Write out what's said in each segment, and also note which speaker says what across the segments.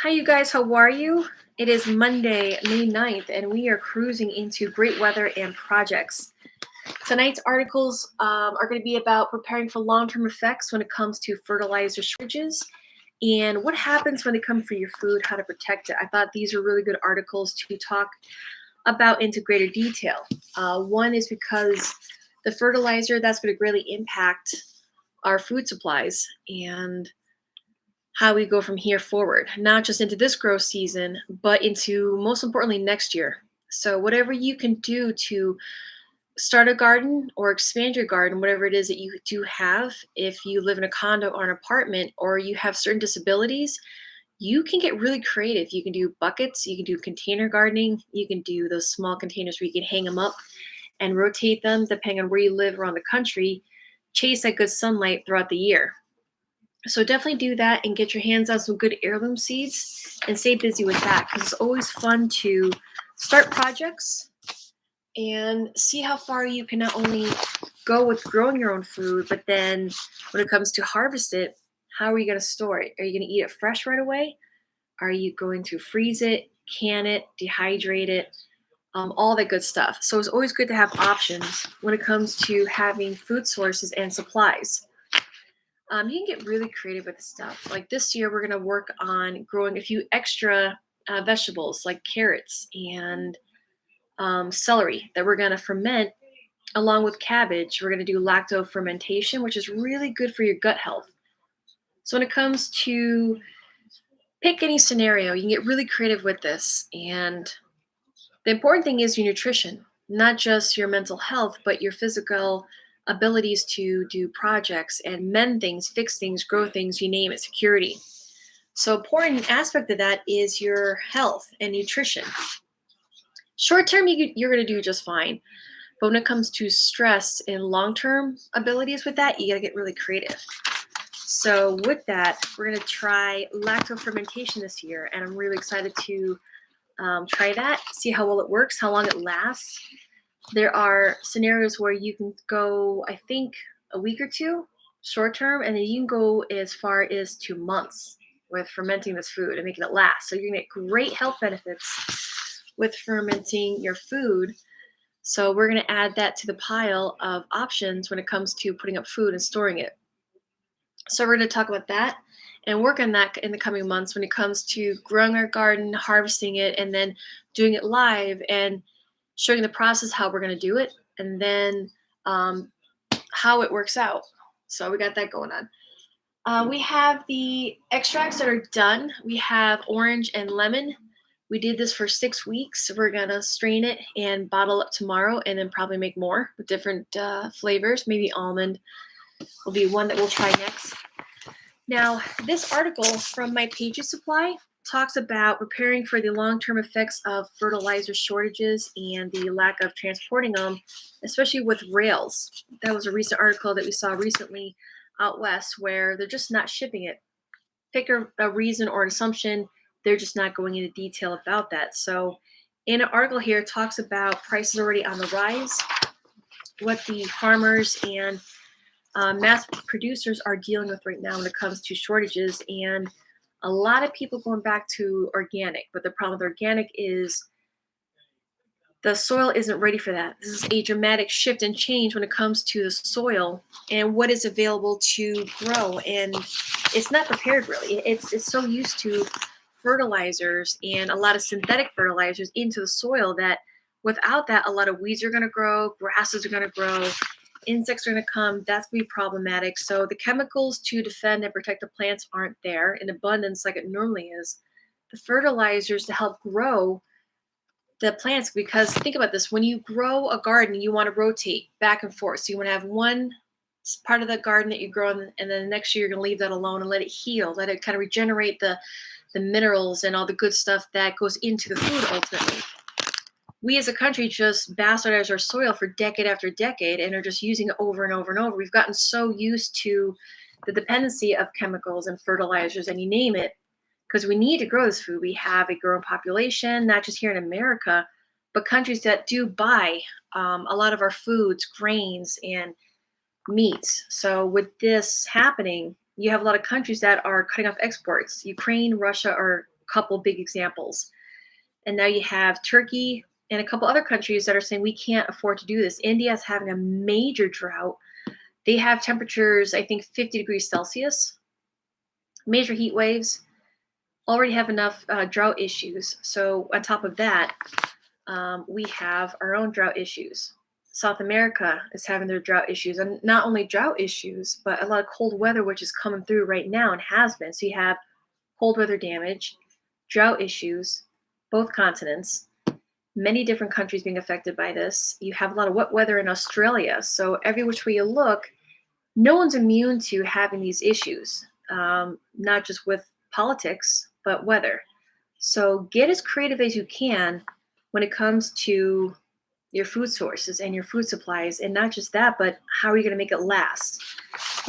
Speaker 1: Hi, you guys. How are you? It is Monday, May 9th, and we are cruising into great weather and projects. Tonight's articles are going to be about preparing for long-term effects when it comes to fertilizer shortages and what happens when they come for your food, how to protect it. I thought these are really good articles to talk about into greater detail. One is because the fertilizer, that's going to greatly impact our food supplies and how we go from here forward, not just into this growth season, but into, most importantly, next year. So whatever you can do to start a garden or expand your garden, whatever it is that you do have, if you live in a condo or an apartment or you have certain disabilities, you can get really creative. You can do buckets, you can do container gardening, you can do those small containers where you can hang them up and rotate them depending on where you live around the country, chase that good sunlight throughout the year. So definitely do that and get your hands on some good heirloom seeds and stay busy with that, because it's always fun to start projects and see how far you can not only go with growing your own food, but then when it comes to harvest it, how are you going to store it? Are you going to eat it fresh right away? Are you going to freeze it, can it, dehydrate it, all that good stuff. So it's always good to have options when it comes to having food sources and supplies. You can get really creative with stuff. Like this year, we're going to work on growing a few extra vegetables like carrots and celery that we're going to ferment along with cabbage. We're going to do lacto fermentation, which is really good for your gut health. So when it comes to pick any scenario, you can get really creative with this. And the important thing is your nutrition, not just your mental health, but your physical abilities to do projects and mend things, fix things, grow things, you name it, security. So important aspect of that is your health and nutrition. Short term, you're going to do just fine. But when it comes to stress and long term abilities with that, you got to get really creative. So with that, we're going to try lacto fermentation this year. And I'm really excited to try that, see how well it works, how long it lasts. There are scenarios where you can go, I think, a week or two short term, and then you can go as far as 2 months with fermenting this food and making it last. So you're going to get great health benefits with fermenting your food. So we're going to add that to the pile of options when it comes to putting up food and storing it. So we're going to talk about that and work on that in the coming months when it comes to growing our garden, harvesting it, and then doing it live and showing the process, how we're going to do it, and then how it works out. So we got that going on. We have the extracts that are done. We have orange and lemon. We did this for 6 weeks. We're going to strain it and bottle up tomorrow and then probably make more with different flavors. Maybe almond will be one that we'll try next. Now, this article from My Pages Supply talks about preparing for the long-term effects of fertilizer shortages and the lack of transporting them, especially with rails. That was a recent article that we saw recently out west where they're just not shipping it. Pick a reason or an assumption, they're just not going into detail about that. So in an article here, it talks about prices already on the rise, what the farmers and mass producers are dealing with right now when it comes to shortages, and a lot of people going back to organic. But the problem with organic is the soil isn't ready for that. This is a dramatic shift and change when it comes to the soil and what is available to grow, and it's not prepared really. It's so used to fertilizers and a lot of synthetic fertilizers into the soil that without that, a lot of weeds are going to grow, grasses are going to grow, insects are going to come. That's going to be problematic. So the chemicals to defend and protect the plants aren't there in abundance like it normally is. The fertilizers to help grow the plants, because think about this, when you grow a garden, you want to rotate back and forth. So you want to have one part of the garden that you grow, and then the next year you're going to leave that alone and let it heal, let it kind of regenerate the minerals and all the good stuff that goes into the food ultimately. We as a country just bastardize our soil for decade after decade and are just using it over and over and over. We've gotten so used to the dependency of chemicals and fertilizers and you name it, because we need to grow this food. We have a growing population, not just here in America, but countries that do buy a lot of our foods, grains, and meats. So with this happening, you have a lot of countries that are cutting off exports. Ukraine, Russia are couple big examples. And now you have Turkey and a couple other countries that are saying we can't afford to do this. India is having a major drought. They have temperatures, I think, 50 degrees Celsius, major heat waves, already have enough drought issues. So on top of that, we have our own drought issues. South America is having their drought issues, and not only drought issues, but a lot of cold weather, which is coming through right now and has been. So you have cold weather damage, drought issues, both continents, many different countries being affected by this. You have a lot of wet weather in Australia. So every which way you look, no one's immune to having these issues, not just with politics, but weather. So get as creative as you can when it comes to your food sources and your food supplies. And not just that, but how are you going to make it last?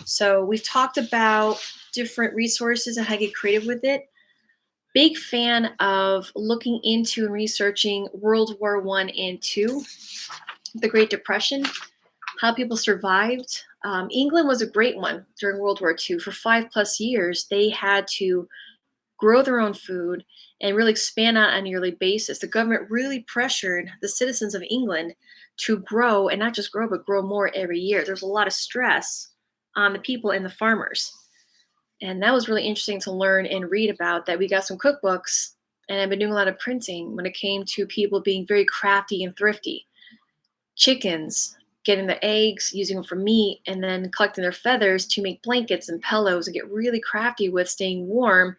Speaker 1: So we've talked about different resources and how to get creative with it. Big fan of looking into and researching World War I and II, the Great Depression, how people survived. England was a great one during World War II. For 5+ years, they had to grow their own food and really expand out on a yearly basis. The government really pressured the citizens of England to grow, and not just grow, but grow more every year. There's a lot of stress on the people and the farmers. And that was really interesting to learn and read about, that we got some cookbooks, and I've been doing a lot of printing when it came to people being very crafty and thrifty. Chickens, getting the eggs, using them for meat, and then collecting their feathers to make blankets and pillows and get really crafty with staying warm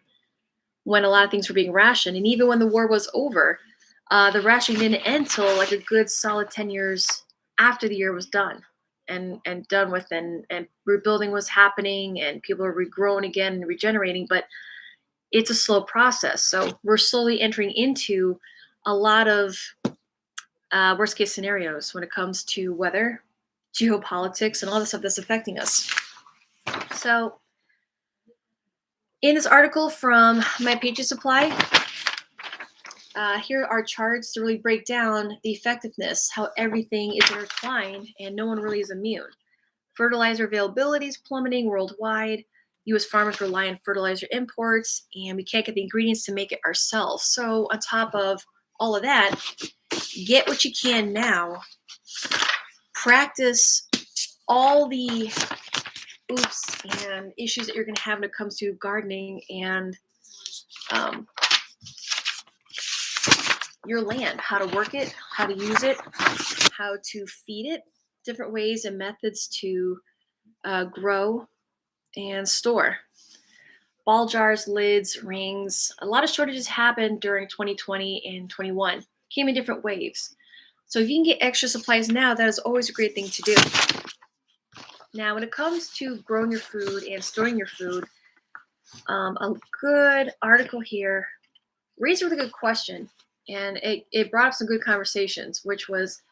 Speaker 1: when a lot of things were being rationed. And even when the war was over, the rationing didn't end until like a good solid 10 years after the year was done and done with, and rebuilding was happening and people are regrowing again and regenerating. But it's a slow process. So we're slowly entering into a lot of worst case scenarios when it comes to weather, geopolitics, and all the stuff that's affecting us. So in this article from My Pages Supply, here are charts to really break down the effectiveness, how everything is intertwined and no one really is immune. Fertilizer availability is plummeting worldwide. U.S. farmers rely on fertilizer imports, and we can't get the ingredients to make it ourselves. So on top of all of that, get what you can now. Practice all the oops and issues that you're going to have when it comes to gardening and your land, how to work it, how to use it, how to feed it, different ways and methods to grow and store. Ball jars, lids, rings. A lot of shortages happened during 2020 and 21. Came in different waves. So if you can get extra supplies now, that is always a great thing to do. Now, when it comes to growing your food and storing your food, a good article here raised a really good question, and it brought up some good conversations, which was,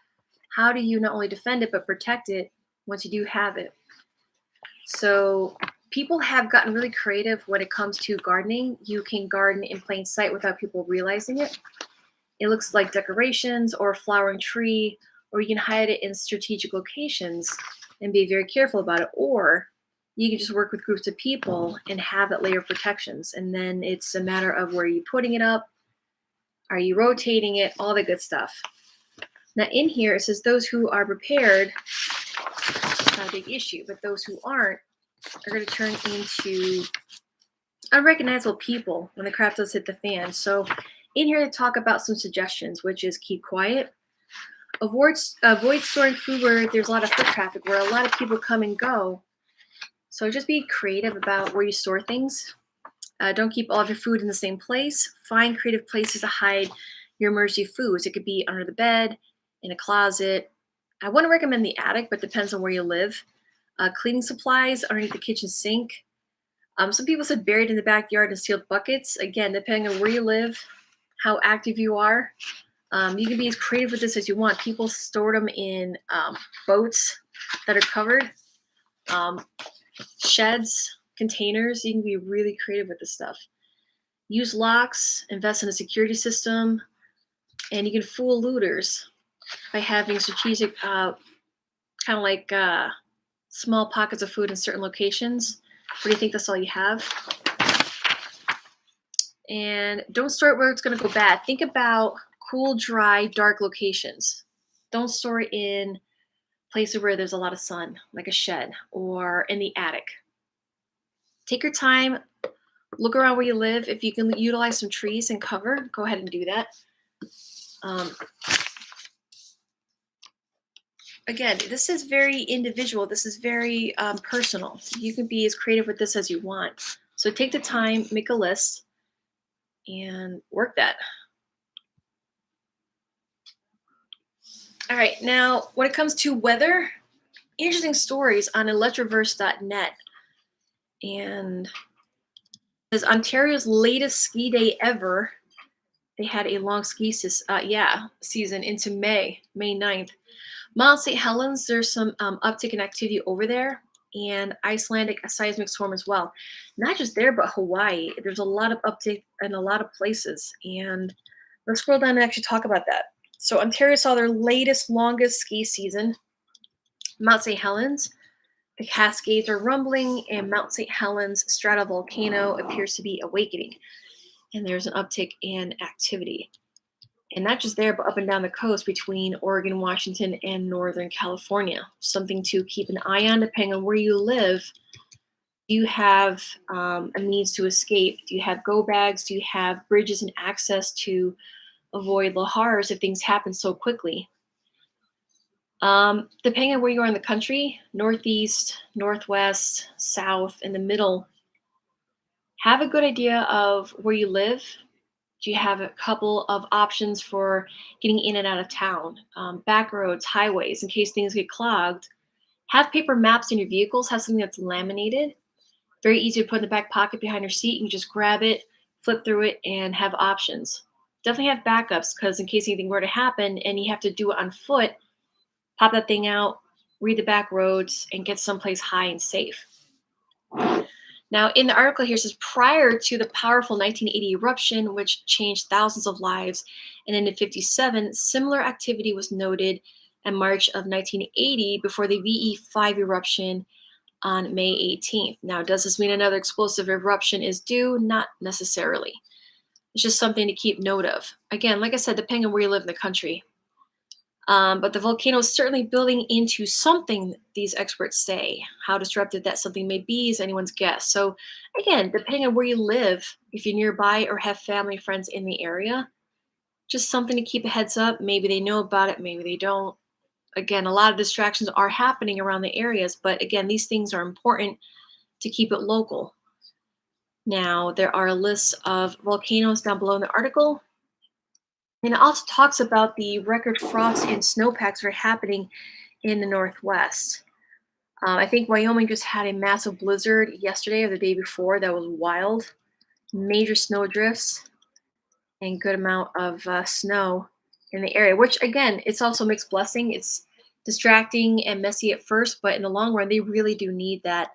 Speaker 1: how do you not only defend it but protect it once you do have it? So people have gotten really creative when it comes to gardening. You can garden in plain sight without people realizing it. It looks like decorations or a flowering tree, or you can hide it in strategic locations and be very careful about it. Or you can just work with groups of people and have that layer of protections. And then it's a matter of where you're putting it up, are you rotating it, all the good stuff. Now in here, it says those who are prepared, not a big issue, but those who aren't are going to turn into unrecognizable people when the crap does hit the fan. So in here, they talk about some suggestions, which is keep quiet, avoid storing food where there's a lot of foot traffic, where a lot of people come and go. So just be creative about where you store things. Don't keep all of your food in the same place. Find creative places to hide your emergency foods. It could be under the bed, in a closet. I wouldn't recommend the attic, but depends on where you live. Cleaning supplies underneath the kitchen sink. Some people said buried in the backyard in sealed buckets. Again, depending on where you live, how active you are. You can be as creative with this as you want. People store them in boats that are covered, sheds, containers. You can be really creative with this stuff. Use locks, invest in a security system, and you can fool looters by having strategic, kind of like small pockets of food in certain locations. Where do you think that's all you have? And don't store it where it's going to go bad. Think about cool, dry, dark locations. Don't store it in places where there's a lot of sun, like a shed or in the attic. Take your time, look around where you live. If you can utilize some trees and cover, go ahead and do that. Again, this is very individual. This is very personal. You can be as creative with this as you want. So take the time, make a list, and work that. All right, now when it comes to weather, interesting stories on electroverse.net. And as Ontario's latest ski day ever, they had a long ski season into May 9th. Mount St. Helens, there's some uptick in activity over there, and Icelandic, a seismic storm as well. Not just there, but Hawaii. There's a lot of uptick in a lot of places. And let's scroll down and actually talk about that. So Ontario saw their latest, longest ski season. Mount St. Helens, the Cascades are rumbling, and Mount St. Helens stratovolcano appears to be awakening. And there's an uptick in activity. And not just there, but up and down the coast between Oregon, Washington, and Northern California. Something to keep an eye on depending on where you live. Do you have a means to escape? Do you have go bags? Do you have bridges and access to avoid lahars if things happen so quickly? Depending on where you are in the country, northeast, northwest, south, in the middle, have a good idea of where you live. Do you have a couple of options for getting in and out of town? Back roads, highways, in case things get clogged. Have paper maps in your vehicles. Have something that's laminated. Very easy to put in the back pocket behind your seat. You can just grab it, flip through it, and have options. Definitely have backups because in case anything were to happen and you have to do it on foot, pop that thing out, read the back roads, and get someplace high and safe. Now, in the article here, it says prior to the powerful 1980 eruption, which changed thousands of lives, and ended 57, similar activity was noted in March of 1980 before the VE5 eruption on May 18th. Now, does this mean another explosive eruption is due? Not necessarily. It's just something to keep note of. Again, like I said, depending on where you live in the country. But the volcano is certainly building into something, these experts say. How disruptive that something may be is anyone's guess. So again, depending on where you live, if you're nearby or have family, friends in the area, just something to keep a heads up. Maybe they know about it, maybe they don't. Again, a lot of distractions are happening around the areas, but again, these things are important to keep it local. Now, there are lists of volcanoes down below in the article. And it also talks about the record frost and snowpacks that are happening in the Northwest. I think Wyoming just had a massive blizzard yesterday or the day before that was wild. Major snow drifts and good amount of snow in the area, which again, it's also a mixed blessing. It's distracting and messy at first, but in the long run, they really do need that.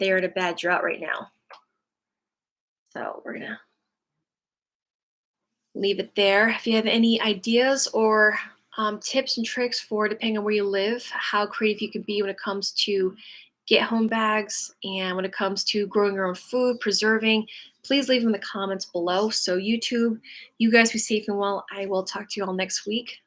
Speaker 1: They are in a bad drought right now. So we're gonna leave it there. If you have any ideas or tips and tricks for depending on where you live, how creative you can be when it comes to get home bags and when it comes to growing your own food, preserving, please leave them in the comments below. So YouTube, you guys be safe and well. I will talk to you all next week.